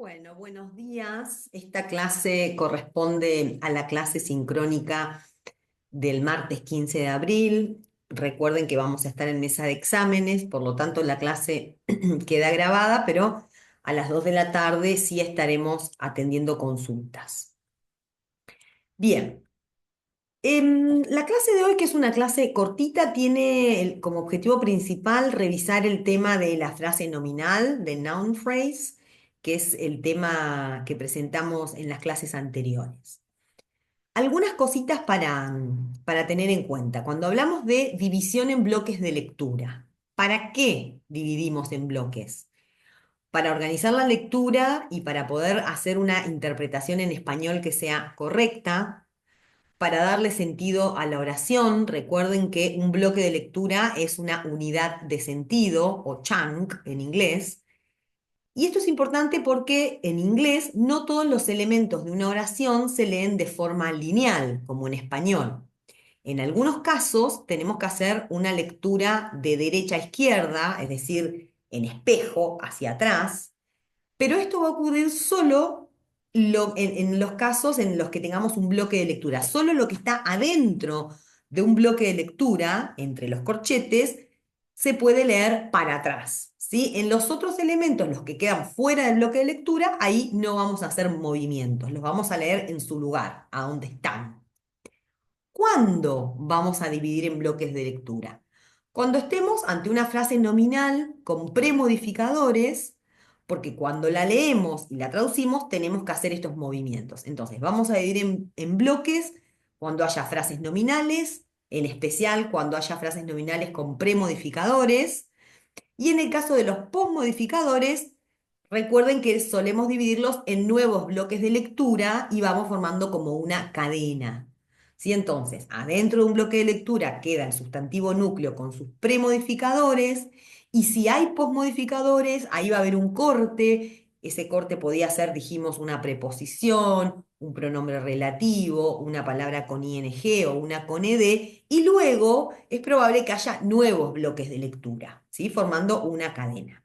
Bueno, buenos días. Esta clase corresponde a la clase sincrónica del martes 15 de abril. Recuerden que vamos a estar en mesa de exámenes, por lo tanto la clase queda grabada, pero a las 2 de la tarde sí estaremos atendiendo consultas. Bien, la clase de hoy, que es una clase cortita, tiene como objetivo principal revisar el tema de la frase nominal, de noun phrase, que es el tema que presentamos en las clases anteriores. Algunas cositas para tener en cuenta. Cuando hablamos de división en bloques de lectura, ¿para qué dividimos en bloques? Para organizar la lectura y para poder hacer una interpretación en español que sea correcta, para darle sentido a la oración. Recuerden que un bloque de lectura es una unidad de sentido o chunk en inglés. Y esto es importante porque en inglés no todos los elementos de una oración se leen de forma lineal, como en español. En algunos casos tenemos que hacer una lectura de derecha a izquierda, es decir, en espejo hacia atrás, pero esto va a ocurrir solo en los casos en los que tengamos un bloque de lectura. Solo lo que está adentro de un bloque de lectura, entre los corchetes, se puede leer para atrás, ¿sí? En los otros elementos, los que quedan fuera del bloque de lectura, ahí no vamos a hacer movimientos, los vamos a leer en su lugar, a donde están. ¿Cuándo vamos a dividir en bloques de lectura? Cuando estemos ante una frase nominal con premodificadores, porque cuando la leemos y la traducimos tenemos que hacer estos movimientos. Entonces, vamos a dividir en bloques cuando haya frases nominales, en especial cuando haya frases nominales con premodificadores, y en el caso de los postmodificadores, recuerden que solemos dividirlos en nuevos bloques de lectura y vamos formando como una cadena. ¿Sí? Entonces, adentro de un bloque de lectura queda el sustantivo núcleo con sus premodificadores, y si hay postmodificadores, ahí va a haber un corte. Ese corte podía ser, dijimos, una preposición, un pronombre relativo, una palabra con ing o una con ed, y luego es probable que haya nuevos bloques de lectura, ¿sí? Formando una cadena.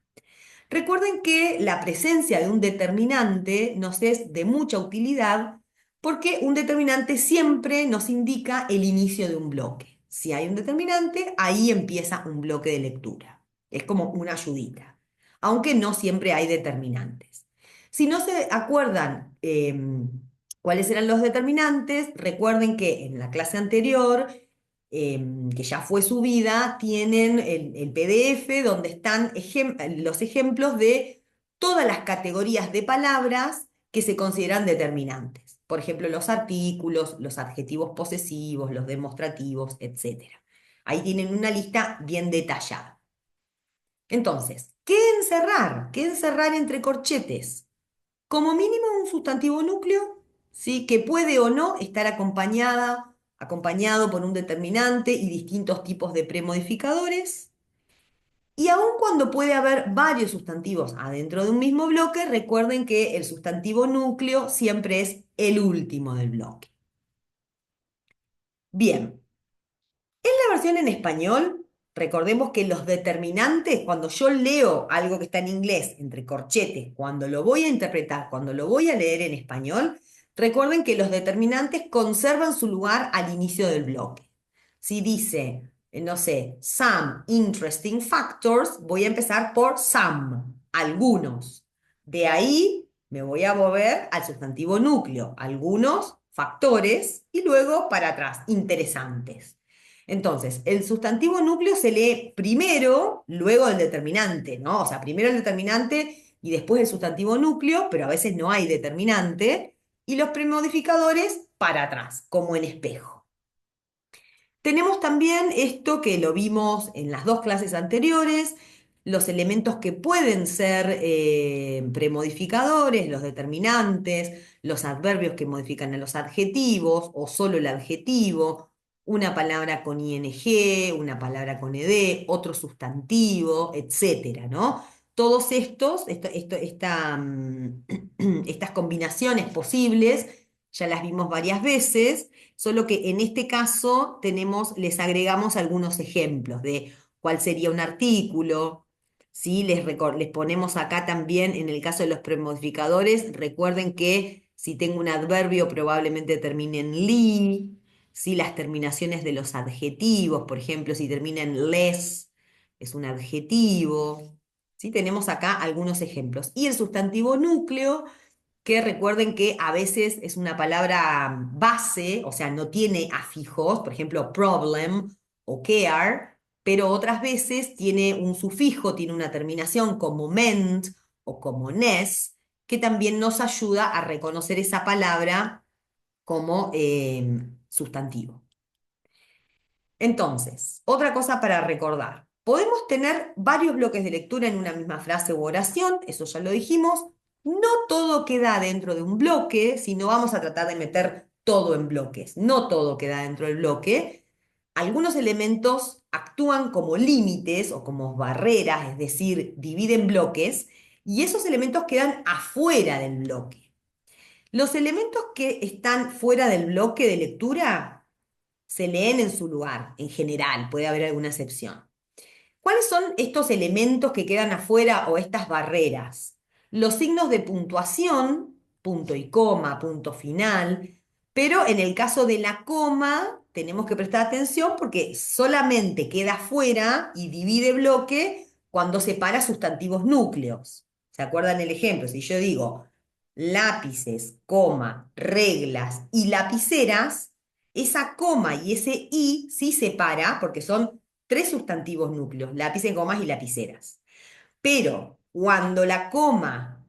Recuerden que la presencia de un determinante nos es de mucha utilidad porque un determinante siempre nos indica el inicio de un bloque. Si hay un determinante, ahí empieza un bloque de lectura. Es como una ayudita, aunque no siempre hay determinantes. Si no se acuerdan cuáles eran los determinantes, recuerden que en la clase anterior, que ya fue subida, tienen el PDF donde están los ejemplos de todas las categorías de palabras que se consideran determinantes. Por ejemplo, los artículos, los adjetivos posesivos, los demostrativos, etc. Ahí tienen una lista bien detallada. Entonces, ¿qué encerrar? ¿Qué encerrar entre corchetes? Como mínimo un sustantivo núcleo, ¿sí? Que puede o no estar acompañado por un determinante y distintos tipos de premodificadores. Y aun cuando puede haber varios sustantivos adentro de un mismo bloque, recuerden que el sustantivo núcleo siempre es el último del bloque. Bien, en la versión en español, recordemos que los determinantes, cuando yo leo algo que está en inglés, entre corchetes, cuando lo voy a interpretar, cuando lo voy a leer en español, recuerden que los determinantes conservan su lugar al inicio del bloque. Si dice, no sé, some interesting factors, voy a empezar por some, algunos. De ahí me voy a mover al sustantivo núcleo, algunos factores, y luego para atrás, interesantes. Entonces, el sustantivo núcleo se lee primero, luego el determinante, ¿no? O sea, primero el determinante y después el sustantivo núcleo, pero a veces no hay determinante, y los premodificadores para atrás, como en espejo. Tenemos también esto que lo vimos en las dos clases anteriores, los elementos que pueden ser premodificadores, los determinantes, los adverbios que modifican a los adjetivos o solo el adjetivo, una palabra con ing, una palabra con ed, otro sustantivo, etcétera, ¿no? Todos estas combinaciones posibles ya las vimos varias veces. Solo que en este caso les agregamos algunos ejemplos de cuál sería un artículo, ¿sí? Les ponemos acá también, en el caso de los premodificadores, recuerden que si tengo un adverbio probablemente termine en li, ¿sí? Las terminaciones de los adjetivos, por ejemplo, si termina en les, es un adjetivo, ¿sí? Tenemos acá algunos ejemplos. Y el sustantivo núcleo, que recuerden que a veces es una palabra base, o sea, no tiene afijos, por ejemplo, problem o care, pero otras veces tiene un sufijo, tiene una terminación como ment o como nes, que también nos ayuda a reconocer esa palabra como sustantivo. Entonces, otra cosa para recordar. Podemos tener varios bloques de lectura en una misma frase u oración, eso ya lo dijimos. No todo queda dentro de un bloque, sino vamos a tratar de meter todo en bloques. No todo queda dentro del bloque. Algunos elementos actúan como límites o como barreras, es decir, dividen bloques, y esos elementos quedan afuera del bloque. Los elementos que están fuera del bloque de lectura se leen en su lugar, en general, puede haber alguna excepción. ¿Cuáles son estos elementos que quedan afuera o estas barreras? Los signos de puntuación, punto y coma, punto final, pero en el caso de la coma tenemos que prestar atención porque solamente queda fuera y divide bloque cuando separa sustantivos núcleos. ¿Se acuerdan el ejemplo? Si yo digo lápices, coma, reglas y lapiceras, esa coma y ese i sí separa porque son tres sustantivos núcleos, lápices, gomas y lapiceras. Pero cuando la coma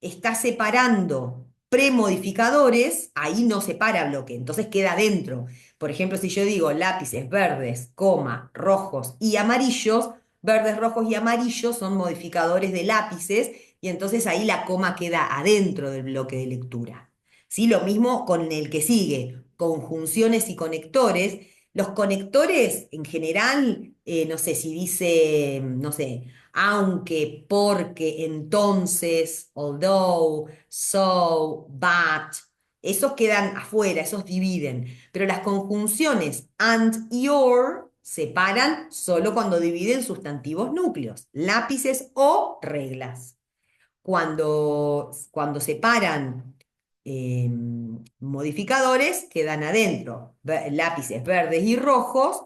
está separando premodificadores, ahí no separa bloque, entonces queda dentro. Por ejemplo, si yo digo lápices verdes, coma, rojos y amarillos, verdes, rojos y amarillos son modificadores de lápices y entonces ahí la coma queda adentro del bloque de lectura. ¿Sí? Lo mismo con el que sigue, conjunciones y conectores. Los conectores, en general, no sé, si dice, no sé, aunque, porque, entonces, although, so, but, esos quedan afuera, esos dividen. Pero las conjunciones and y or separan solo cuando dividen sustantivos núcleos, lápices o reglas. Cuando separan modificadores, quedan adentro. Lápices verdes y rojos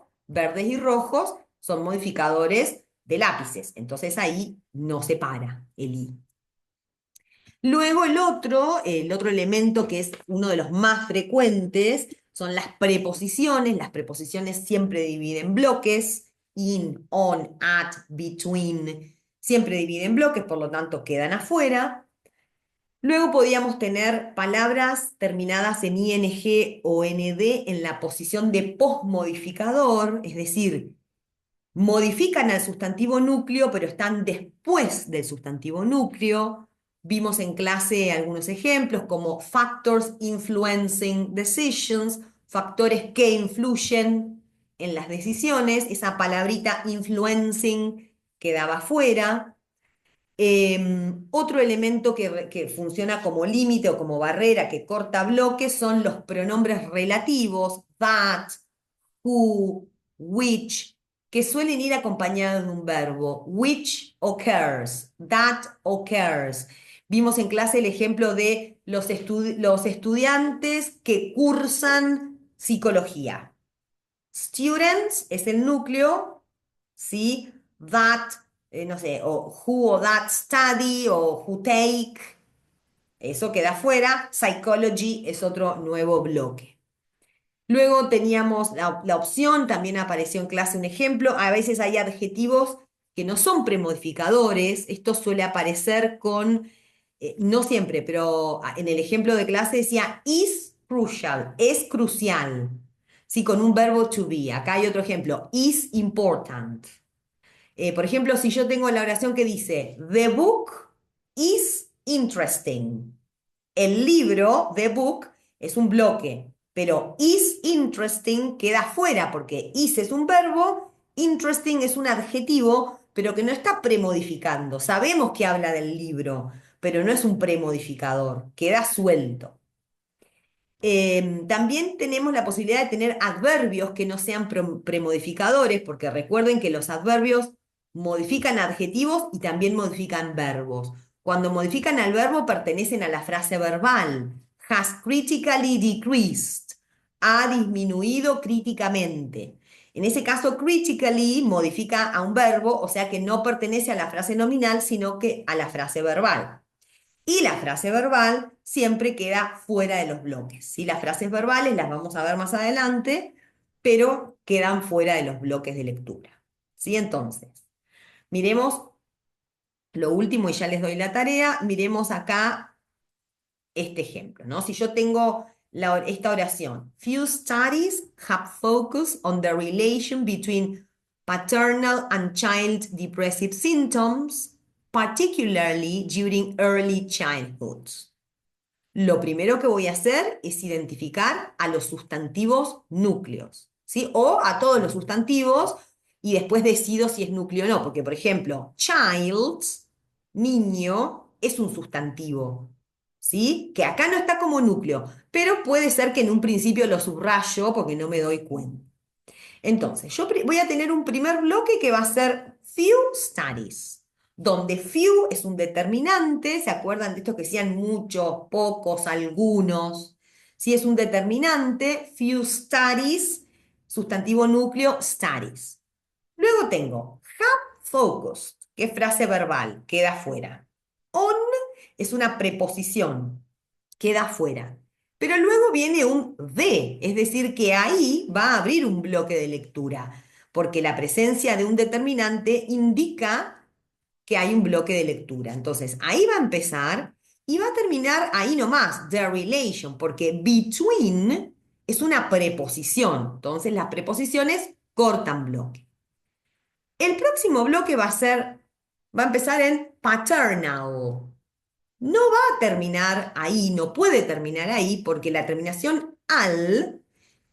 son modificadores de lápices. Entonces ahí no separa el i. Luego el otro elemento que es uno de los más frecuentes son las preposiciones. Las preposiciones siempre dividen bloques, in, on, at, between, siempre dividen bloques, por lo tanto quedan afuera. Luego podíamos tener palabras terminadas en ing o nd en la posición de posmodificador, es decir, modifican al sustantivo núcleo, pero están después del sustantivo núcleo. Vimos en clase algunos ejemplos como factors influencing decisions, factores que influyen en las decisiones. Esa palabrita influencing quedaba fuera. Otro elemento que funciona como límite o como barrera que corta bloques son los pronombres relativos, that, who, which, que suelen ir acompañados de un verbo, which occurs, that occurs. Vimos en clase el ejemplo de los estudiantes que cursan psicología. Students es el núcleo, ¿sí? That, no sé, o who o that study o who take, eso queda fuera. Psychology es otro nuevo bloque. Luego teníamos la opción, también apareció en clase un ejemplo, a veces hay adjetivos que no son premodificadores, esto suele aparecer con, no siempre, pero en el ejemplo de clase decía is crucial, es crucial, sí, con un verbo to be. Acá hay otro ejemplo, is important. Por ejemplo, si yo tengo la oración que dice, the book is interesting. El libro, the book, es un bloque, pero is interesting queda fuera porque is es un verbo, interesting es un adjetivo, pero que no está premodificando. Sabemos que habla del libro, pero no es un premodificador, queda suelto. También tenemos la posibilidad de tener adverbios que no sean premodificadores, porque recuerden que los adverbios modifican adjetivos y también modifican verbos. Cuando modifican al verbo pertenecen a la frase verbal. Has critically decreased. Ha disminuido críticamente. En ese caso, critically modifica a un verbo, o sea que no pertenece a la frase nominal, sino que a la frase verbal. Y la frase verbal siempre queda fuera de los bloques. ¿Sí? Las frases verbales las vamos a ver más adelante, pero quedan fuera de los bloques de lectura. ¿Sí? Entonces, miremos lo último y ya les doy la tarea. Miremos acá este ejemplo, ¿no? Si yo tengo esta oración, few studies have focused on the relation between paternal and child depressive symptoms, particularly during early childhood. Lo primero que voy a hacer es identificar a los sustantivos núcleos, ¿sí? O a todos los sustantivos y después decido si es núcleo o no, porque por ejemplo, child, niño, es un sustantivo, ¿sí? Que acá no está como núcleo, pero puede ser que en un principio lo subrayo porque no me doy cuenta. Entonces, yo voy a tener un primer bloque que va a ser few studies, donde few es un determinante, ¿se acuerdan de esto que decían muchos, pocos, algunos? Si es un determinante, few studies, sustantivo núcleo, studies. Luego tengo have focused, que es frase verbal, queda fuera. On es una preposición, queda fuera. Pero luego viene un de, es decir, que ahí va a abrir un bloque de lectura, porque la presencia de un determinante indica que hay un bloque de lectura. Entonces, ahí va a empezar y va a terminar ahí nomás, the relation, porque between es una preposición. Entonces, las preposiciones cortan bloque. El próximo bloque va a empezar en paternal. No va a terminar ahí, no puede terminar ahí, porque la terminación al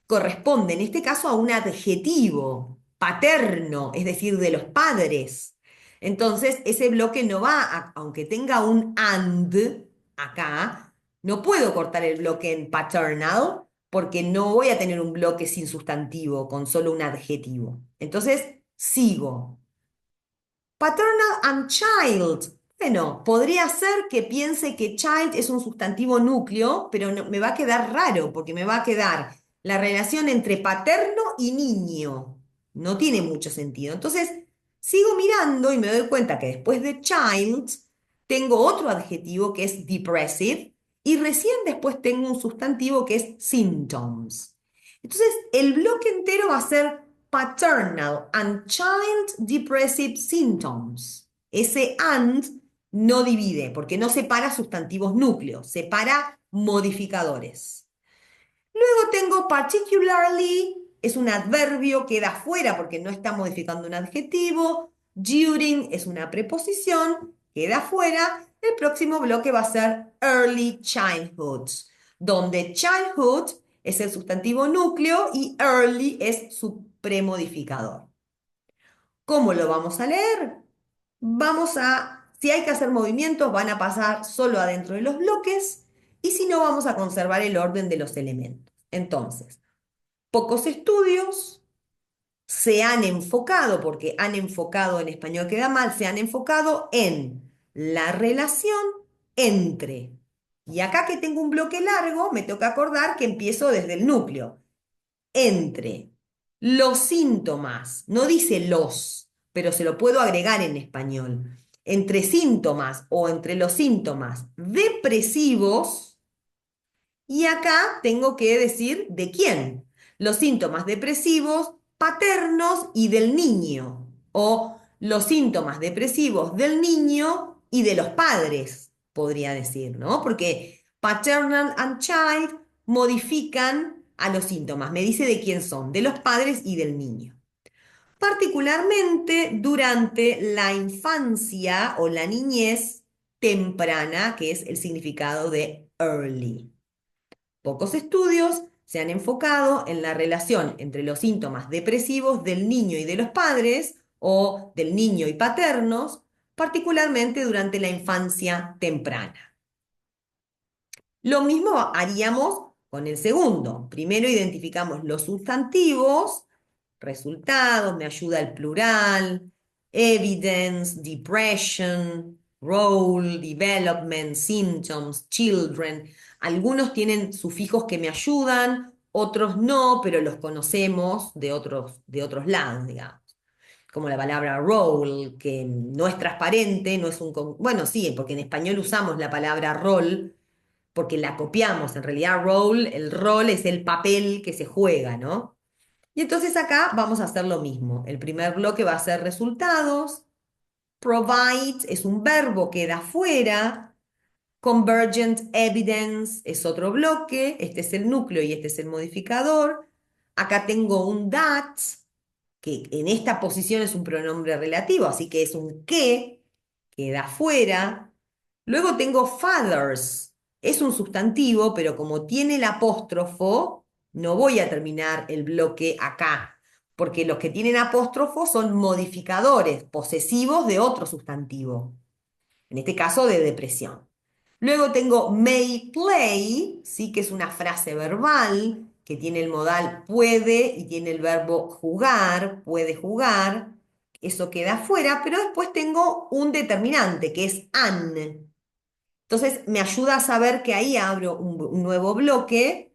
corresponde en este caso a un adjetivo paterno, es decir, de los padres. Entonces, ese bloque no va aunque tenga un and acá, no puedo cortar el bloque en paternal porque no voy a tener un bloque sin sustantivo, con solo un adjetivo. Entonces, sigo. Paternal and child. Bueno, podría ser que piense que child es un sustantivo núcleo, pero me va a quedar raro porque me va a quedar la relación entre paterno y niño. No tiene mucho sentido. Entonces, sigo mirando y me doy cuenta que después de child tengo otro adjetivo que es depressive y recién después tengo un sustantivo que es symptoms. Entonces, el bloque entero va a ser paternal and child depressive symptoms. Ese and no divide, porque no separa sustantivos núcleos, separa modificadores. Luego tengo particularly, es un adverbio, queda fuera porque no está modificando un adjetivo. During es una preposición, queda fuera. El próximo bloque va a ser early childhood, donde childhood es el sustantivo núcleo y early es su premodificador. ¿Cómo lo vamos a leer? Si hay que hacer movimientos, van a pasar solo adentro de los bloques y si no, vamos a conservar el orden de los elementos. Entonces, pocos estudios se han enfocado, porque han enfocado en español queda mal, se han enfocado en la relación entre. Y acá que tengo un bloque largo, me toca acordar que empiezo desde el núcleo. Entre los síntomas, no dice los, pero se lo puedo agregar en español. Entre síntomas o entre los síntomas depresivos, y acá tengo que decir de quién. Los síntomas depresivos paternos y del niño, o los síntomas depresivos del niño y de los padres, podría decir, ¿no? Porque paternal and child modifican a los síntomas. Me dice de quién son, de los padres y del niño. Particularmente durante la infancia o la niñez temprana, que es el significado de early. Pocos estudios se han enfocado en la relación entre los síntomas depresivos del niño y de los padres o del niño y paternos, particularmente durante la infancia temprana. Lo mismo haríamos con el segundo. Primero identificamos los sustantivos, resultados, me ayuda el plural, evidence, depression, role, development, symptoms, children. Algunos tienen sufijos que me ayudan, otros no, pero los conocemos de otros lados, digamos. Como la palabra role, que no es transparente, no es un... Bueno, sí, porque en español usamos la palabra role, porque la copiamos. En realidad, role, el rol es el papel que se juega, ¿no? Y entonces acá vamos a hacer lo mismo. El primer bloque va a ser resultados. Provide es un verbo que da fuera. Convergent evidence es otro bloque. Este es el núcleo y este es el modificador. Acá tengo un that, que en esta posición es un pronombre relativo, así que es un que da fuera. Luego tengo fathers. Es un sustantivo, pero como tiene el apóstrofo, no voy a terminar el bloque acá, porque los que tienen apóstrofo son modificadores posesivos de otro sustantivo, en este caso de depresión. Luego tengo may play, sí que es una frase verbal que tiene el modal puede y tiene el verbo jugar, puede jugar. Eso queda fuera, pero después tengo un determinante que es an. Entonces me ayuda a saber que ahí abro un nuevo bloque,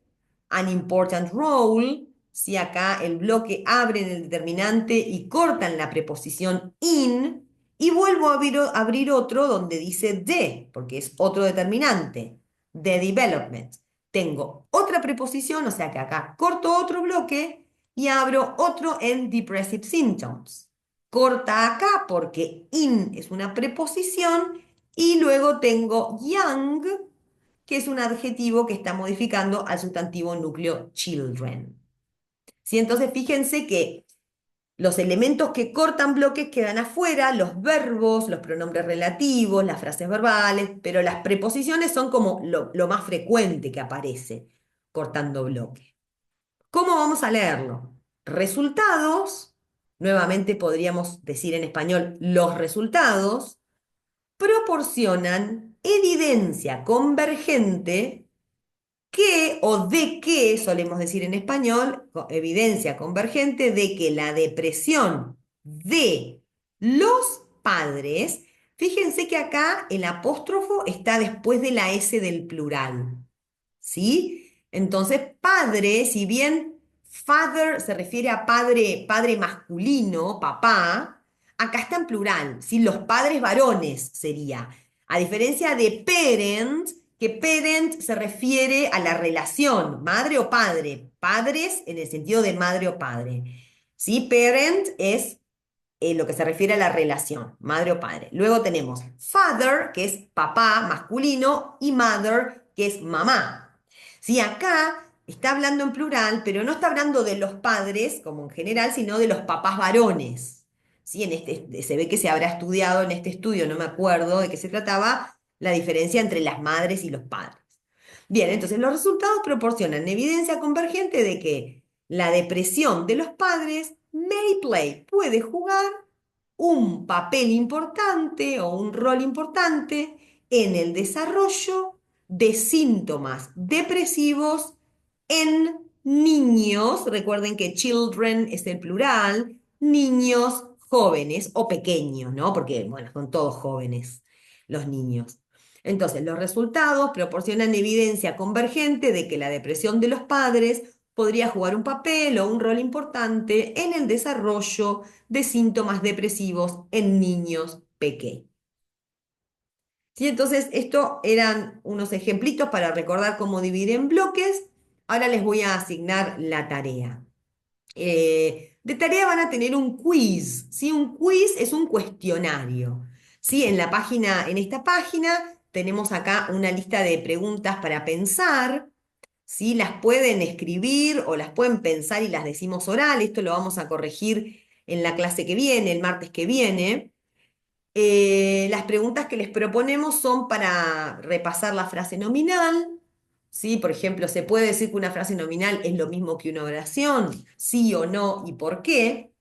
an important role, si acá el bloque abre en el determinante y cortan la preposición in, y vuelvo a abrir otro donde dice de, porque es otro determinante, de development. Tengo otra preposición, o sea que acá corto otro bloque y abro otro en depressive symptoms. Corta acá porque in es una preposición y luego tengo young, que es un adjetivo que está modificando al sustantivo núcleo children. ¿Sí? Entonces fíjense que los elementos que cortan bloques quedan afuera, los verbos, los pronombres relativos, las frases verbales, pero las preposiciones son como lo más frecuente que aparece cortando bloques. ¿Cómo vamos a leerlo? Resultados, nuevamente podríamos decir en español los resultados, proporcionan evidencia convergente que, o de que, solemos decir en español, evidencia convergente de que la depresión de los padres, fíjense que acá el apóstrofo está después de la S del plural, ¿sí? Entonces, padre, si bien father se refiere a padre, padre masculino, papá, acá está en plural, ¿sí? Los padres varones sería. A diferencia de parent, que parent se refiere a la relación, madre o padre, padres en el sentido de madre o padre. ¿Sí? Parent es lo que se refiere a la relación, madre o padre. Luego tenemos father, que es papá masculino, y mother, que es mamá. ¿Sí? Acá está hablando en plural, pero no está hablando de los padres, como en general, sino de los papás varones. ¿Sí? Se ve que se habrá estudiado en este estudio, no me acuerdo de qué se trataba, la diferencia entre las madres y los padres. Bien, entonces los resultados proporcionan evidencia convergente de que la depresión de los padres may play, puede jugar un papel importante o un rol importante en el desarrollo de síntomas depresivos en niños. Recuerden que children es el plural, niños jóvenes o pequeños, ¿no? Porque, bueno, son todos jóvenes los niños. Entonces, los resultados proporcionan evidencia convergente de que la depresión de los padres podría jugar un papel o un rol importante en el desarrollo de síntomas depresivos en niños pequeños. ¿Sí? Entonces, esto eran unos ejemplitos para recordar cómo dividir en bloques. Ahora les voy a asignar la tarea. De tarea van a tener un quiz, ¿sí? Un quiz es un cuestionario, ¿sí? En esta página tenemos acá una lista de preguntas para pensar, ¿sí? Las pueden escribir o las pueden pensar y las decimos oral. Esto lo vamos a corregir en la clase que viene, el martes que viene. Las preguntas que les proponemos son para repasar la frase nominal, ¿sí? Por ejemplo, ¿se puede decir que una frase nominal es lo mismo que una oración? ¿Sí o no? ¿Y por qué?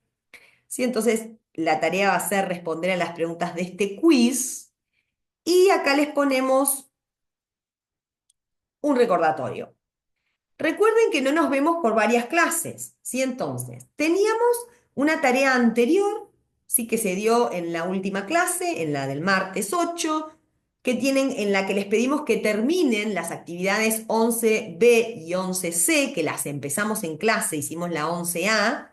¿Sí? Entonces, la tarea va a ser responder a las preguntas de este quiz y acá les ponemos un recordatorio. Recuerden que no nos vemos por varias clases, ¿sí? Entonces, teníamos una tarea anterior sí que se dio en la última clase, en la del martes 8, que tienen, en la que les pedimos que terminen las actividades 11B y 11C, que las empezamos en clase, hicimos la 11A.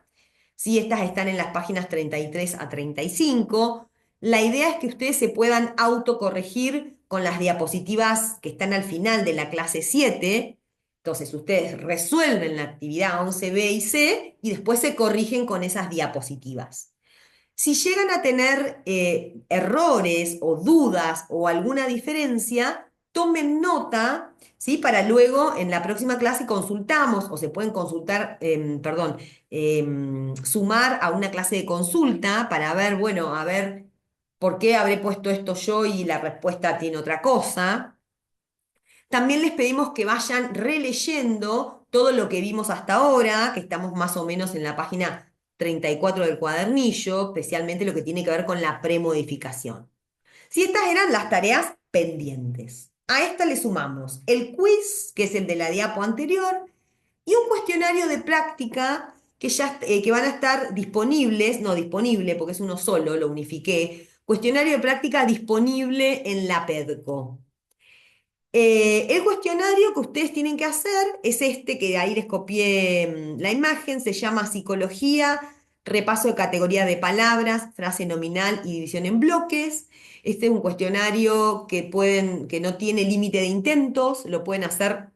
Sí, estas están en las páginas 33 a 35. La idea es que ustedes se puedan autocorregir con las diapositivas que están al final de la clase 7. Entonces, ustedes resuelven la actividad 11B y C y después se corrigen con esas diapositivas. Si llegan a tener errores o dudas o alguna diferencia, tomen nota, ¿sí? Para luego en la próxima clase consultamos o se pueden consultar, perdón, sumar a una clase de consulta para ver, bueno, a ver por qué habré puesto esto yo y la respuesta tiene otra cosa. También les pedimos que vayan releyendo todo lo que vimos hasta ahora, que estamos más o menos en la página 34 del cuadernillo, especialmente lo que tiene que ver con la premodificación. Si estas eran las tareas pendientes, a esta le sumamos el quiz, que es el de la diapo anterior, y un cuestionario de práctica que van a estar disponibles, no disponible porque es uno solo, lo unifiqué, cuestionario de práctica disponible en la PEDCO. El cuestionario que ustedes tienen que hacer es este, que ahí les copié la imagen, se llama Psicología, repaso de categoría de palabras, frase nominal y división en bloques. Este es un cuestionario que no tiene límite de intentos, lo pueden hacer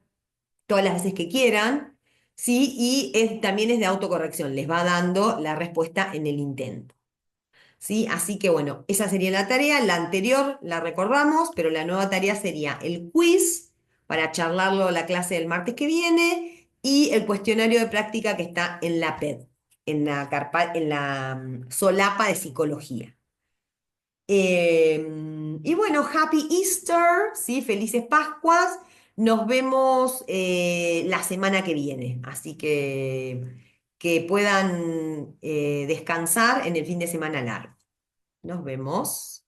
todas las veces que quieran, ¿sí? Y también es de autocorrección, les va dando la respuesta en el intento. ¿Sí? Así que bueno, esa sería la tarea. La anterior la recordamos, pero la nueva tarea sería el quiz para charlarlo la clase del martes que viene y el cuestionario de práctica que está en la PED, en la solapa de psicología. Y bueno, Happy Easter, ¿sí? Felices Pascuas. Nos vemos la semana que viene. Así que puedan descansar en el fin de semana largo. Nos vemos.